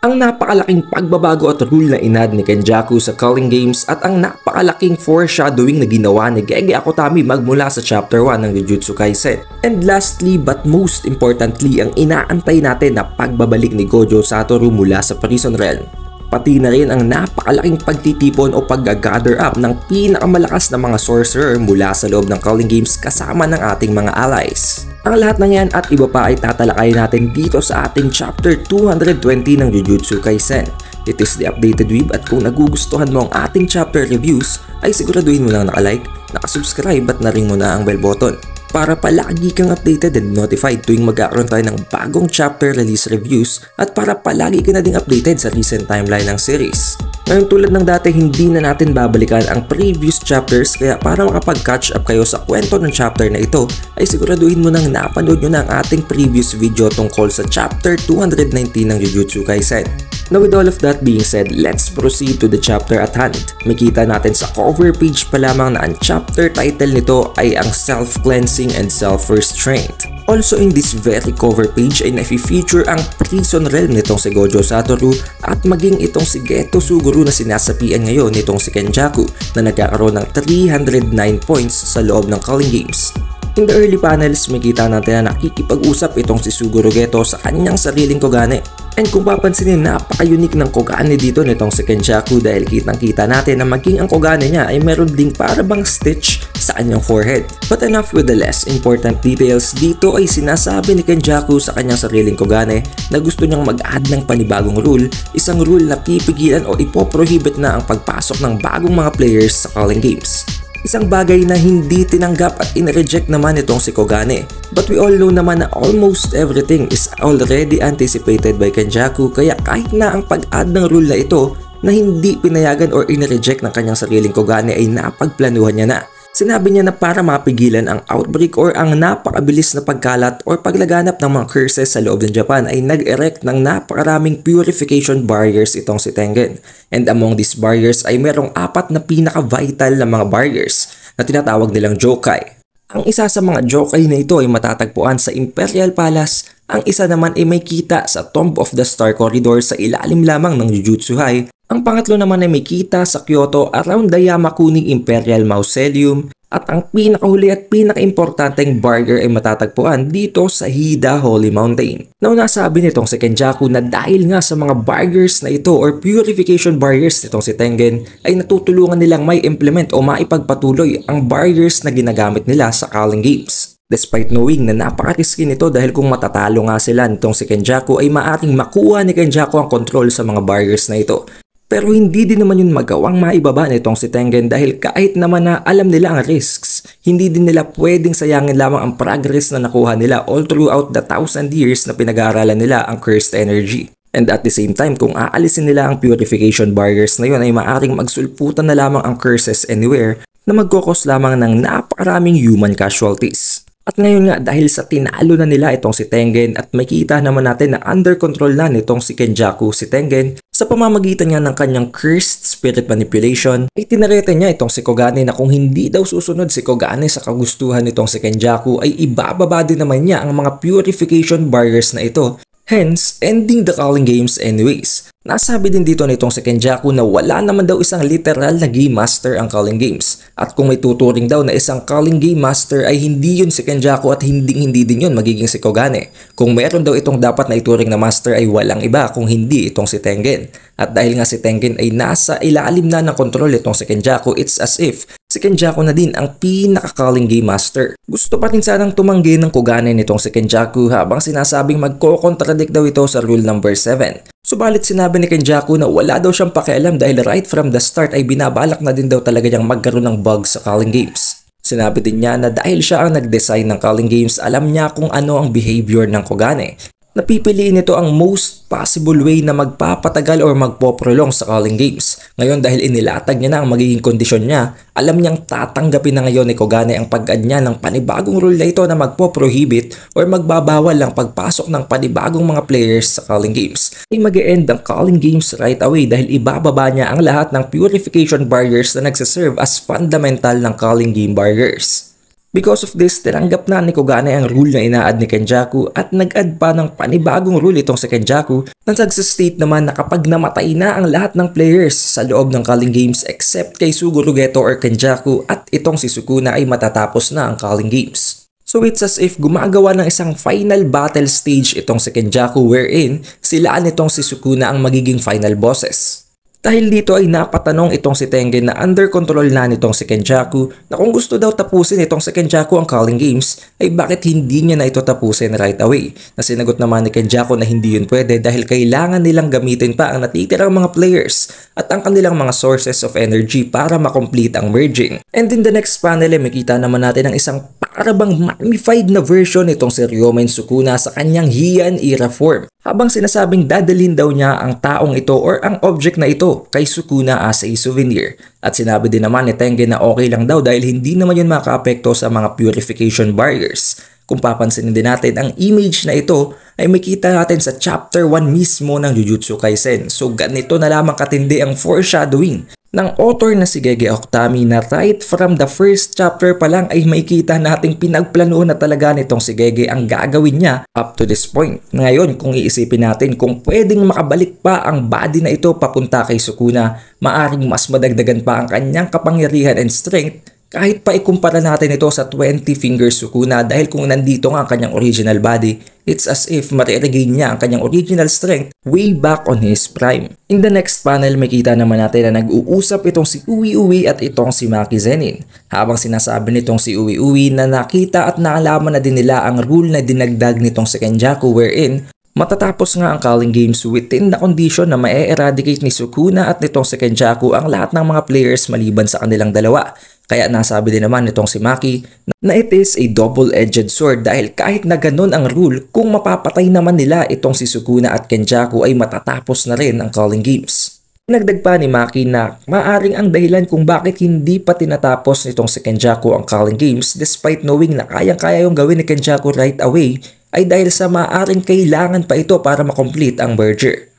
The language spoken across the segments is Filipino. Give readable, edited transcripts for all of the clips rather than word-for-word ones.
Ang napakalaking pagbabago at rule na inad ni Kenjaku sa Culling Games at ang napakalaking foreshadowing na ginawa ni Gege Akutami magmula sa Chapter 1 ng Jujutsu Kaisen. And lastly but most importantly, ang inaantay natin na pagbabalik ni Gojo Satoru mula sa Prison Realm. Pati na rin ang napakalaking pagtitipon o pag-gather up ng pinakamalakas na mga sorcerer mula sa loob ng Culling Games kasama ng ating mga allies. Ang lahat ng yan at iba pa ay tatalakayin natin dito sa ating Chapter 220 ng Jujutsu Kaisen. It is the updated weeb at kung nagugustuhan mo ang ating chapter reviews ay siguraduhin mo lang naka-like, naka-subscribe at na-ring mo na ang bell button para palagi kang updated and notified tuwing magkakaroon tayo ng bagong chapter release reviews at para palagi ka na ding updated sa recent timeline ng series. Ngayon tulad ng dati, hindi na natin babalikan ang previous chapters, kaya para makapag-catch up kayo sa kwento ng chapter na ito ay siguraduhin mo nang napanood nyo na ang ating previous video tungkol sa chapter 219 ng Jujutsu Kaisen. Now with all of that being said, let's proceed to the chapter at hand. Makita natin sa cover page pa lamang na ang chapter title nito ay ang Self-Cleansing and Self-Restraint. Also in this very cover page ay nafi-feature ang prison realm nitong si Gojo Satoru at maging itong si Geto Suguru na sinasapian ngayon nitong si Kenjaku na nagkakaroon ng 309 points sa loob ng Culling Games. In the early panels, makita natin na nakikipag-usap itong si Suguru Geto sa kanyang sariling Kogane. And kung papansinin, napaka-unique ng Kogane dito nitong si Kenjaku dahil kitang-kita natin na maging ang Kogane niya ay meron ding parabang stitch sa kanyang forehead. But enough with the less important details, dito ay sinasabi ni Kenjaku sa kanyang sariling Kogane na gusto niyang mag-add ng panibagong rule, isang rule na pipigilan o ipoprohibit na ang pagpasok ng bagong mga players sa Culling Games. Isang bagay na hindi tinanggap at in-reject naman itong si Kogane. But we all know naman na almost everything is already anticipated by Kenjaku, kaya kahit na ang pag-add ng rule na ito na hindi pinayagan or in-reject ng kanyang sariling Kogane ay napagplanuhan niya na. Sinabi niya na para mapigilan ang outbreak or ang napakabilis na pagkalat or paglaganap ng mga curses sa loob ng Japan ay nag-erect ng napakaraming purification barriers itong si Tengen. And among these barriers ay merong 4 na pinaka-vital na mga barriers na tinatawag nilang Jokai. Ang isa sa mga Jokai na ito ay matatagpuan sa Imperial Palace, ang isa naman ay may kita sa Tomb of the Star Corridor sa ilalim lamang ng Jujutsu High. Ang pangatlo naman ay may kita sa Kyoto around the Yamakuning Imperial Mausoleum at ang pinakahuli at pinakaimportanteng barrier ay matatagpuan dito sa Hida Holy Mountain. Now nasabi nitong si Kenjaku na dahil nga sa mga barriers na ito or purification barriers nitong si Tengen ay natutulungan nilang may implement o maipagpatuloy ang barriers na ginagamit nila sa Culling Games. Despite knowing na napaka-risky nito dahil kung matatalo nga sila nitong si Kenjaku ay maaaring makuha ni Kenjaku ang control sa mga barriers na ito. Pero hindi din naman yun magawang maibaba nitong si Tengen dahil kahit naman na alam nila ang risks, hindi din nila pwedeng sayangin lamang ang progress na nakuha nila all throughout the 1,000 years na pinag-aaralan nila ang cursed energy. And at the same time, kung aalisin nila ang purification barriers na yun ay maaaring magsulputan na lamang ang curses anywhere na magkukos lamang ng napakaraming human casualties. At ngayon nga dahil sa tinalo na nila itong si Tengen at makita naman natin na under control na nitong si Kenjaku si Tengen sa pamamagitan nga ng kanyang cursed spirit manipulation ay tinarete niya itong si Kogane na kung hindi daw susunod si Kogane sa kagustuhan nitong si Kenjaku ay ibababa din naman niya ang mga purification barriers na ito. Hence, ending the Culling Games anyways. Nasabi din dito nitong si Kenjaku na wala naman daw isang literal na Game Master ang Culling Games. At kung may tuturing daw na isang Culling Game Master ay hindi yun si Kenjaku at hindi din yun magiging si Kogane. Kung meron daw itong dapat na ituring na Master ay walang iba kung hindi itong si Tengen. At dahil nga si Tengen ay nasa ilalim na ng kontrol itong si Kenjaku, it's as if si Kenjaku na din ang pinaka-Culling Game Master. Gusto pa rin sanang tumanggi ng Kogane nitong si Kenjaku habang sinasabing magko-contradict daw ito sa rule number 7. Subalit sinabi ni Kenjaku na wala daw siyang pakialam dahil right from the start ay binabalak na din daw talaga niyang magkaroon ng bug sa Culling Games. Sinabi din niya na dahil siya ang nag-design ng Culling Games, alam niya kung ano ang behavior ng Kogane. Napipiliin nito ang most possible way na magpapatagal or magpoprolong sa Culling Games. Ngayon dahil inilatag niya na ang magiging kondisyon niya, alam niyang tatanggapin na ngayon ni Kogane ang pag-add niya ng panibagong rule na ito na magpo-prohibit or magbabawal ang pagpasok ng panibagong mga players sa Culling Games. Ay mag-e-end ang Culling Games right away dahil ibababa niya ang lahat ng purification barriers na nagsiserve as fundamental ng Culling Game barriers. Because of this, tinanggap na ni Kogane ang rule na ina-add ni Kenjaku at nag-add pa ng panibagong rule itong si Kenjaku na nagsistate naman na kapag namatay na ang lahat ng players sa loob ng Culling Games except kay Suguru Geto or Kenjaku at itong si Sukuna ay matatapos na ang Culling Games. So it's as if gumagawa ng isang final battle stage itong si Kenjaku wherein silaan itong si Sukuna ang magiging final bosses. Dahil dito ay napatanong itong si Tengen na under control na nitong si Kenjaku na kung gusto daw tapusin itong si Kenjaku ang Culling Games ay bakit hindi niya na ito tapusin right away. Na sinagot naman ni Kenjaku na hindi yun pwede dahil kailangan nilang gamitin pa ang natitirang mga players at ang kanilang mga sources of energy para makomplete ang merging. And in the next panel ay makita naman natin ang isang parabang magnified na version nitong si Ryomen Sukuna sa kanyang Heian era form. Habang sinasabing dadalhin daw niya ang taong ito or ang object na ito kay Sukuna as a souvenir. At sinabi din naman ni Tengen na okay lang daw dahil hindi naman yun makaapekto sa mga purification barriers. Kung papansinin din natin, ang image na ito ay makita natin sa chapter 1 mismo ng Jujutsu Kaisen. So ganito na lamang katindi ang foreshadowing ng author na si Gege Okutami na right from the first chapter pa lang ay makikita nating pinagplanuhan na talaga nitong si Gege ang gagawin niya up to this point. Ngayon kung iisipin natin kung pwedeng makabalik pa ang body na ito papunta kay Sukuna, maaring mas madagdagan pa ang kanyang kapangyarihan and strength kahit pa ikumpara natin ito sa 20 Fingers Sukuna dahil kung nandito nga ang kanyang original body, it's as if mariregain niya ang kanyang original strength way back on his prime. In the next panel, makita naman natin na nag-uusap itong si Uwi Uwi at itong si Maki Zenin. Habang sinasabi nitong si Uwi Uwi na nakita at naalaman na din nila ang rule na dinagdag nitong si Kenjaku wherein matatapos nga ang Culling Games within the condition na ma-eradicate ni Sukuna at nitong si Kenjaku ang lahat ng mga players maliban sa kanilang dalawa. Kaya nasabi din naman nitong si Maki na it is a double-edged sword dahil kahit na ganun ang rule, kung mapapatay naman nila itong si Sukuna at Kenjaku ay matatapos na rin ang Culling Games. Nagdag pa ni Maki na maaring ang dahilan kung bakit hindi pa tinatapos nitong si Kenjaku ang Culling Games despite knowing na kayang-kaya yung gawin ni Kenjaku right away ay dahil sa maaring kailangan pa ito para makomplete ang merger.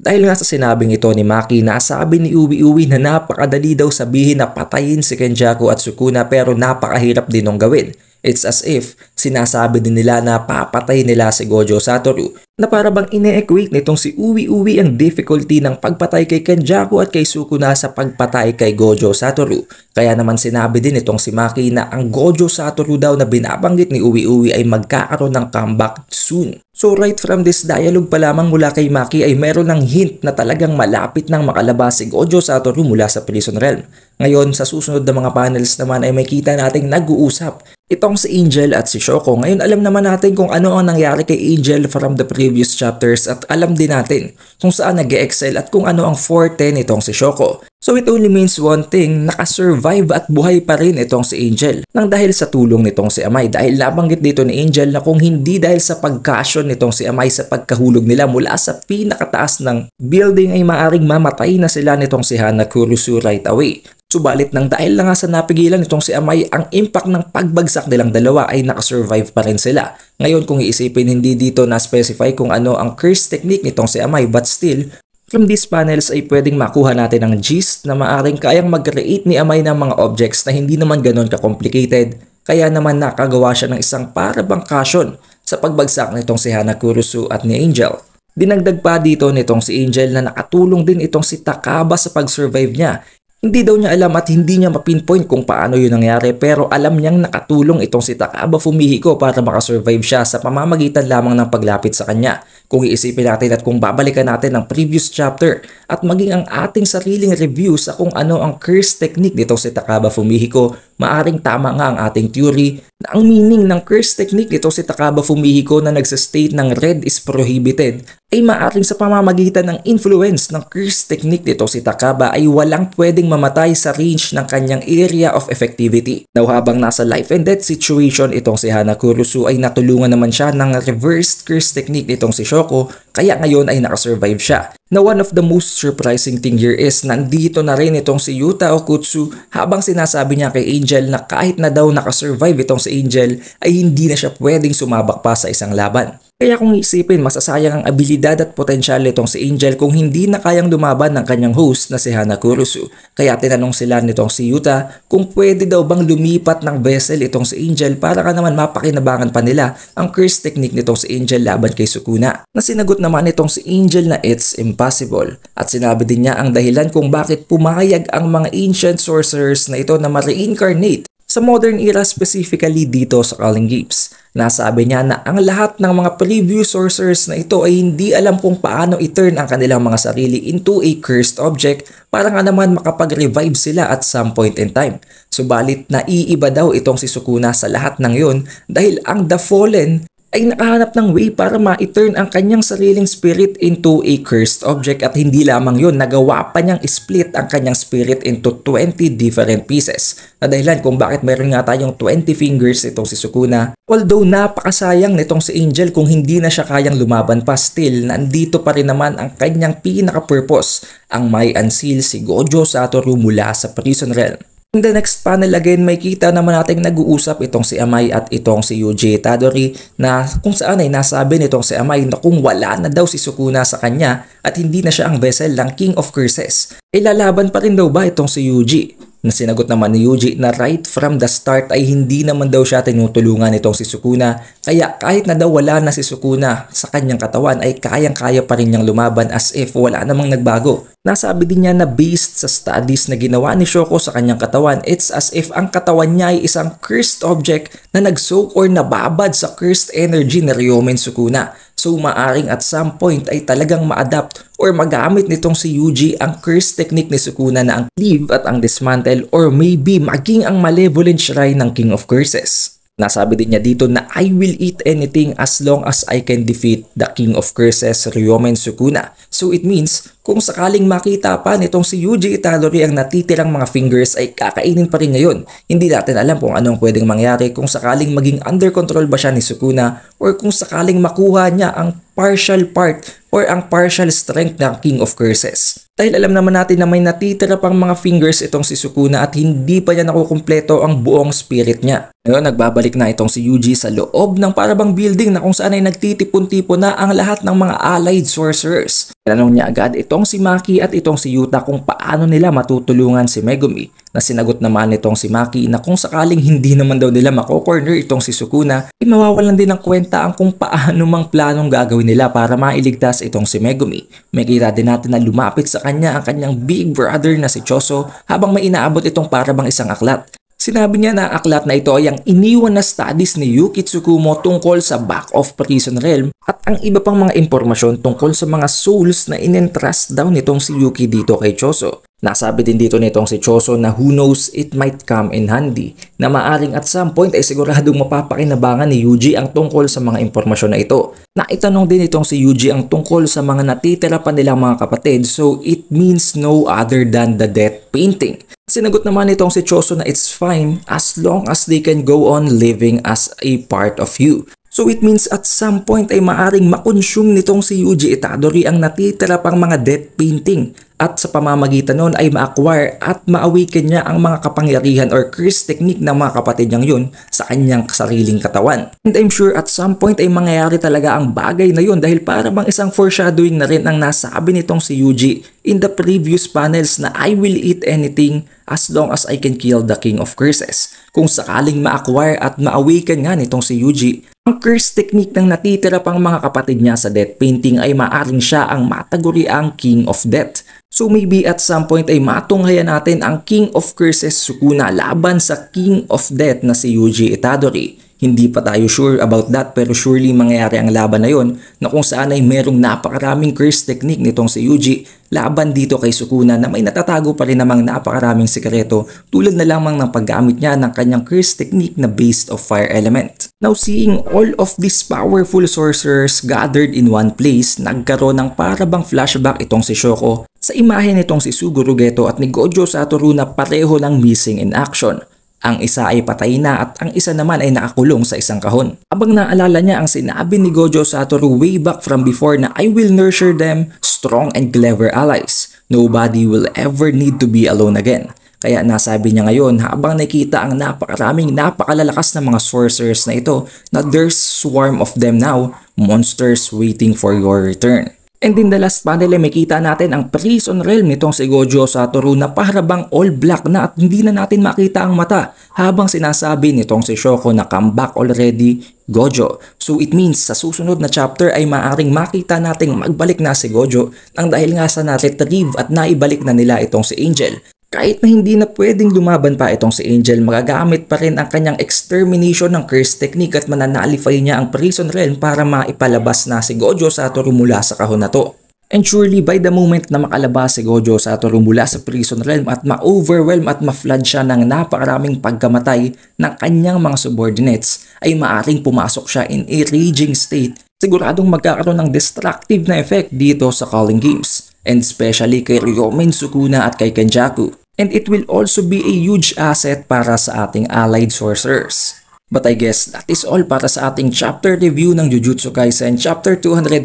Dahil nga sa sinabing ito ni Maki, nasabi ni Uwi Uwi na napakadali daw sabihin na patayin si Kenjaku at Sukuna pero napakahirap din nung gawin. It's as if sinasabi din nila na papatay nila si Gojo Satoru na para bang ine-equate nitong si Uwi Uwi ang difficulty ng pagpatay kay Kenjaku at kay Sukuna sa pagpatay kay Gojo Satoru. Kaya naman sinabi din itong si Maki na ang Gojo Satoru daw na binabanggit ni Uwi Uwi ay magkakaroon ng comeback soon. So right from this dialogue pa lamang mula kay Maki ay meron ng hint na talagang malapit nang makalabas si Gojo Satoru mula sa Prison Realm. Ngayon sa susunod na mga panels naman ay makita nating nag-uusap itong si Angel at si Shoko. Ngayon alam naman natin kung ano ang nangyari kay Angel from the previous chapters at alam din natin kung saan nag-excel at kung ano ang forte nitong si Shoko. So it only means one thing, nakasurvive at buhay pa rin itong si Angel nang dahil sa tulong nitong si Amay. Dahil nabanggit dito ni Angel na kung hindi dahil sa pagkasyon nitong si Amay sa pagkahulog nila mula sa pinakataas ng building ay maaring mamatay na sila nitong si Hana Kurusu right away. Subalit nang dahil lang nga sa napigilan nitong si Amay, ang impact ng pagbagsak nilang dalawa ay nakasurvive pa rin sila. Ngayon kung iisipin, hindi dito na-specify kung ano ang curse technique nitong si Amay, but still, from these panels ay pwedeng makuha natin ang gist na maaring kayang mag-create ni Amay ng mga objects na hindi naman ganon ka-complicated. Kaya naman nakagawa siya ng isang parabang caution sa pagbagsak nitong si Hana Kurusu at ni Angel. Dinagdag pa dito nitong si Angel na nakatulong din itong si Takaba sa pag-survive niya. Hindi daw niya alam at hindi niya mapinpoint kung paano yun nangyari pero alam niyang nakatulong itong si Takaba Fumihiko para makasurvive siya sa pamamagitan lamang ng paglapit sa kanya. Kung iisipin natin at kung babalikan natin ang previous chapter at maging ang ating sariling review sa kung ano ang curse technique nitong si Takaba Fumihiko, maaring tama nga ang ating theory na ang meaning ng curse technique nitong si Takaba Fumihiko na nagsastate ng red is prohibited ay maaring sa pamamagitan ng influence ng curse technique nitong si Takaba ay walang pwedeng mamatay sa range ng kanyang area of effectivity. Now habang nasa life and death situation itong si Hana Kurusu ay natulungan naman siya ng reversed curse technique nitong si Shoko kaya ngayon ay nakasurvive siya. Now one of the most surprising thing here is nandito na rin itong si Yuta Okutsu habang sinasabi niya kay Angel na kahit na daw nakasurvive itong si Angel ay hindi na siya pwedeng sumabak pa sa isang laban. Kaya kung isipin, masasayang ang abilidad at potensyal nitong si Angel kung hindi na kayang lumaban ng kanyang host na si Hana Kurusu. Kaya tinanong sila nitong si Yuta kung pwede daw bang lumipat ng vessel itong si Angel para ka naman mapakinabangan pa nila ang curse technique nitong si Angel laban kay Sukuna. Na sinagot naman itong si Angel na it's impossible. At sinabi din niya ang dahilan kung bakit pumayag ang mga ancient sorcerers na ito na ma-reincarnate sa modern era, specifically dito sa Calling Games. Nasabi niya na ang lahat ng mga previous sorcerers na ito ay hindi alam kung paano i-turn ang kanilang mga sarili into a cursed object para nga naman makapag-revive sila at some point in time. Subalit naiiba daw itong si Sukuna sa lahat ng yon dahil ang The Fallen ay nakahanap ng way para ma-turn ang kanyang sariling spirit into a cursed object at hindi lamang yun, nagawa pa niyang split ang kanyang spirit into 20 different pieces. Na dahilan kung bakit meron nga tayong 20 fingers itong si Sukuna. Although napakasayang nitong si Angel kung hindi na siya kayang lumaban pa, still nandito pa rin naman ang kanyang pinaka-purpose, ang may unseal si Gojo Satoru mula sa Prison Realm. In the next panel again, may kita naman natin nag-uusap itong si Amai at itong si Yuji Itadori na kung saan ay nasabi nitong si Amai na kung wala na daw si Sukuna sa kanya at hindi na siya ang vessel ng King of Curses, ay lalaban pa rin daw ba itong si Yuji? Na sinagot naman ni Yuji na right from the start ay hindi naman daw siya tinutulungan itong si Sukuna, kaya kahit na daw wala na si Sukuna sa kanyang katawan ay kayang-kaya pa rin niyang lumaban as if wala namang nagbago. Nasabi din niya na based sa studies na ginawa ni Shoko sa kanyang katawan, it's as if ang katawan niya ay isang cursed object na nag-soak or nababad sa cursed energy ni Ryomen Sukuna. So maaring at some point ay talagang ma-adapt or magamit nitong si Yuji ang curse technique ni Sukuna na ang cleave at ang dismantle or maybe maging ang malevolent shrine ng King of Curses. Nasabi din niya dito na I will eat anything as long as I can defeat the King of Curses, Ryomen Sukuna. So it means kung sakaling makita pa nitong si Yuji Itadori ang natitirang mga fingers ay kakainin pa rin ngayon. Hindi natin alam kung anong pwedeng mangyari kung sakaling maging under control ba siya ni Sukuna or kung sakaling makuha niya ang partial part or ang partial strength ng King of Curses. Dahil alam naman natin na may natitira pang mga fingers itong si Sukuna at hindi pa niya nakukumpleto ang buong spirit niya. Ngayon nagbabalik na itong si Yuji sa loob ng parabang building na kung saan ay nagtitipon-tipon na ang lahat ng mga allied sorcerers. Tinanong niya agad itong si Maki at itong si Yuta kung paano nila matutulungan si Megumi. Na sinagot naman nitong si Maki na kung sakaling hindi naman daw nila mako-corner itong si Sukuna, ay mawawalan din ng kwenta ang kung paano mang planong gagawin nila para mailigtas itong si Megumi. May kita din natin na lumapit sa kanya ang kanyang big brother na si Choso habang may inaabot itong parabang isang aklat. Sinabi niya na ang aklat na ito ay ang iniwan na studies ni Yuki Tsukumo tungkol sa back of Prison Realm at ang iba pang mga impormasyon tungkol sa mga souls na in-entrust daw nitong si Yuki dito kay Choso. Nasabi din dito nitong si Choso na who knows, it might come in handy, na maaring at some point ay siguradong mapapakinabangan ni Yuji ang tungkol sa mga impormasyon na ito. Naitanong din itong si Yuji ang tungkol sa mga natitira pa nilang mga kapatid, so it means no other than the death painting. Sinagot naman itong si Choso na it's fine as long as they can go on living as a part of you. So it means at some point ay maaring makonsume nitong si Yuji Itadori ang natitira pang mga death painting at sa pamamagitan nun ay ma-acquire at ma-awaken niya ang mga kapangyarihan or curse technique ng mga kapatid niyang yun sa kanyang sariling katawan. And I'm sure at some point ay mangyayari talaga ang bagay na yun dahil para bang isang foreshadowing na rin ang nasabi nitong si Yuji in the previous panels na I will eat anything as long as I can kill the King of Curses. Kung sakaling ma-acquire at ma-awaken nga nitong si Yuji, ang curse technique ng natitira pang mga kapatid niya sa death painting ay maaring siya ang mataguriang King of Death. So maybe at some point ay matunghayan natin ang King of Curses Sukuna laban sa King of Death na si Yuji Itadori. Hindi pa tayo sure about that pero surely mangyayari ang laban na yon na kung saan ay merong napakaraming curse technique nitong si Yuji laban dito kay Sukuna na may natatago pa rin namang napakaraming sikreto tulad na lamang ng paggamit niya ng kanyang curse technique na based of fire element. Now seeing all of these powerful sorcerers gathered in one place, nagkaroon ng parabang flashback itong si Shoko sa imahe nitong si Suguru Geto at ni Gojo Satoru na pareho lang missing in action. Ang isa ay patay na at ang isa naman ay nakakulong sa isang kahon. Habang naalala niya ang sinabi ni Gojo Satoru way back from before na I will nurture them strong and clever allies. Nobody will ever need to be alone again. Kaya nasabi niya ngayon habang nakita ang napakalalakas na mga sorcerers na ito na there's swarm of them now, monsters waiting for your return. And in the last panel ay makita natin ang prison realm nitong si Gojo Satoru na parabang all black na at hindi na natin makita ang mata habang sinasabi nitong si Shoko na come back already Gojo. So it means sa susunod na chapter ay maaring makita nating magbalik na si Gojo nang dahil nga sa na-retrieve at naibalik na nila itong si Angel. Kahit na hindi na pwedeng lumaban pa itong si Angel, magagamit pa rin ang kanyang extermination ng curse technique at mananalify niya ang prison realm para maipalabas na si Gojo Satoru mula sa kahon na to. And surely by the moment na makalabas si Gojo Satoru mula sa prison realm at ma-overwhelm at ma-flood siya ng napakaraming pagkamatay ng kanyang mga subordinates, ay maaring pumasok siya in a raging state. Siguradong magkakaroon ng destructive na effect dito sa Calling Games. And especially kay Ryomen Sukuna at kay Kenjaku. And it will also be a huge asset para sa ating allied sorcerers. But I guess that is all para sa ating chapter review ng Jujutsu Kaisen chapter 220.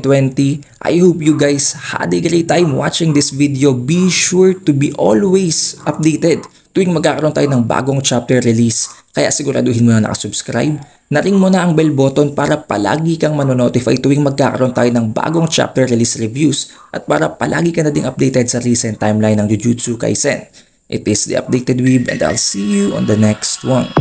I hope you guys had a great time watching this video. Be sure to be always updated tuwing magkakaroon tayo ng bagong chapter release. Kaya siguraduhin mo na nakasubscribe, na-ring mo na ang bell button para palagi kang manonotify tuwing magkakaroon tayo ng bagong chapter release reviews at para palagi ka na ding updated sa recent timeline ng Jujutsu Kaisen. It is the Updated Weeb and I'll see you on the next one.